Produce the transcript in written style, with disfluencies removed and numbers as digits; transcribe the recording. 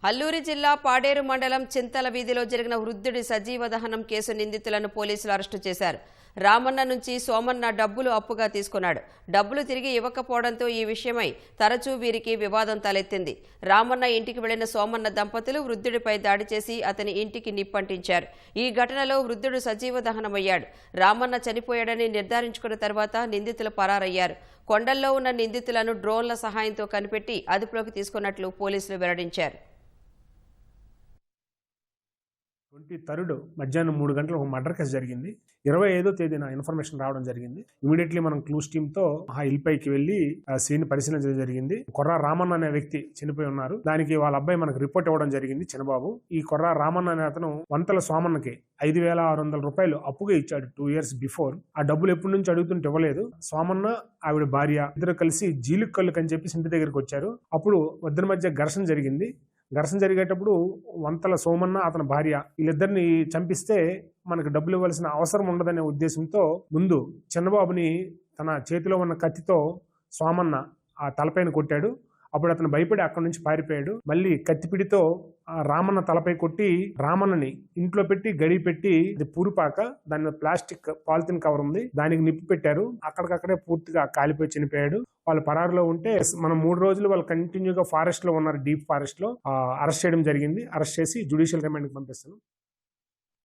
అల్లూరి జిల్లా పాడేరు మండలం చింతల వీధిలో జరిగిన వృద్ధుడి సజీవ దహనం కేసు నిందితులను పోలీసులు అరెస్టు చేశారు. రామన్న నుంచి సోమన్న డబ్బులు అప్పుగా తీసుకున్నాడు. డబ్బులు తిరిగి ఇవ్వకపోవడంతో ఈ విషయమై తరచూ వీరికి వివాదం తలెత్తింది. రామన్న ఇంటికి వెళ్లిన సోమన్న దంపతులు వృద్ధుడిపై దాడి చేసి అతని ఇంటికి నిప్పంటించారు. ఈ ఘటనలో వృద్ధుడు సజీవ దహనమయ్యాడు. రామన్న చనిపోయాడని నిర్ధారించుకున్న తర్వాత నిందితులు పరారయ్యారు. కొండల్లో ఉన్న నిందితులను డ్రోన్ల సహాయంతో కనిపెట్టి అదుపులోకి తీసుకున్నట్లు పోలీసులు వెల్లడించారు. 23rd మధ్యాహ్నం 3 గంటలకు ఒక మర్డర్ కేసు జరిగింది. 25వ తేదీన ఇన్ఫర్మేషన్ రావడం జరిగింది. ఇమీడియట్లీ మనం క్లూస్ టీమ్ తో ఆ హిల్ పైకి వెళ్లి ఆ సీన్ పరిశీలించడం జరిగింది. కొర్రా రామన్న అనే వ్యక్తి చనిపోయి ఉన్నారు. దానికి వాళ్ళ అబ్బాయి మనకు రిపోర్ట్ ఇవ్వడం జరిగింది. చిన్నబాబు ఈ కొర్రా రామన్న అనే అతను వంతల సోమన్నకి 5,600 రూపాయలు అప్పుగా ఇచ్చాడు 2 years బిఫోర్. ఆ డబ్బులు ఎప్పటి నుంచి అడుగుతుంటే ఇవ్వలేదు. సోమన్న ఆవిడ భార్య ఇద్దరు కలిసి జీలుకల్లు అని చెప్పి ఇంటి దగ్గరికి వచ్చారు. అప్పుడు ఇద్దరి మధ్య ఘర్షణ జరిగింది. ఘర్షణ జరిగేటప్పుడు వంతల సోమన్న అతని భార్య వీళ్ళిద్దరిని చంపిస్తే మనకు డబ్బులు ఇవ్వాల్సిన అవసరం ఉండదనే ఉద్దేశంతో ముందు చిన్నబాబుని తన చేతిలో ఉన్న కత్తితో సోమన్న ఆ తలపైన కొట్టాడు. అప్పుడు అతను భయపడి అక్కడి నుంచి పారిపోయాడు. మళ్ళీ కత్తిపిడితో రామన్న తలపై కొట్టి రామన్నని ఇంట్లో పెట్టి గడి పెట్టి అది పూరిపాక దాని ప్లాస్టిక్ పాలిథిన్ కవర్ ఉంది, దానికి నిప్పు పెట్టారు. అక్కడికక్కడే పూర్తిగా కాలిపోయి చనిపోయాడు. వాళ్ళు పరారులో ఉంటే మనం 3 రోజులు వాళ్ళు కంటిన్యూగా ఫారెస్ట్ లో ఉన్నారు. డీప్ ఫారెస్ట్ లో అరెస్ట్ చేయడం జరిగింది. అరెస్ట్ చేసి జ్యుడిషియల్ రిమాండ్ కి పంపిస్తాను.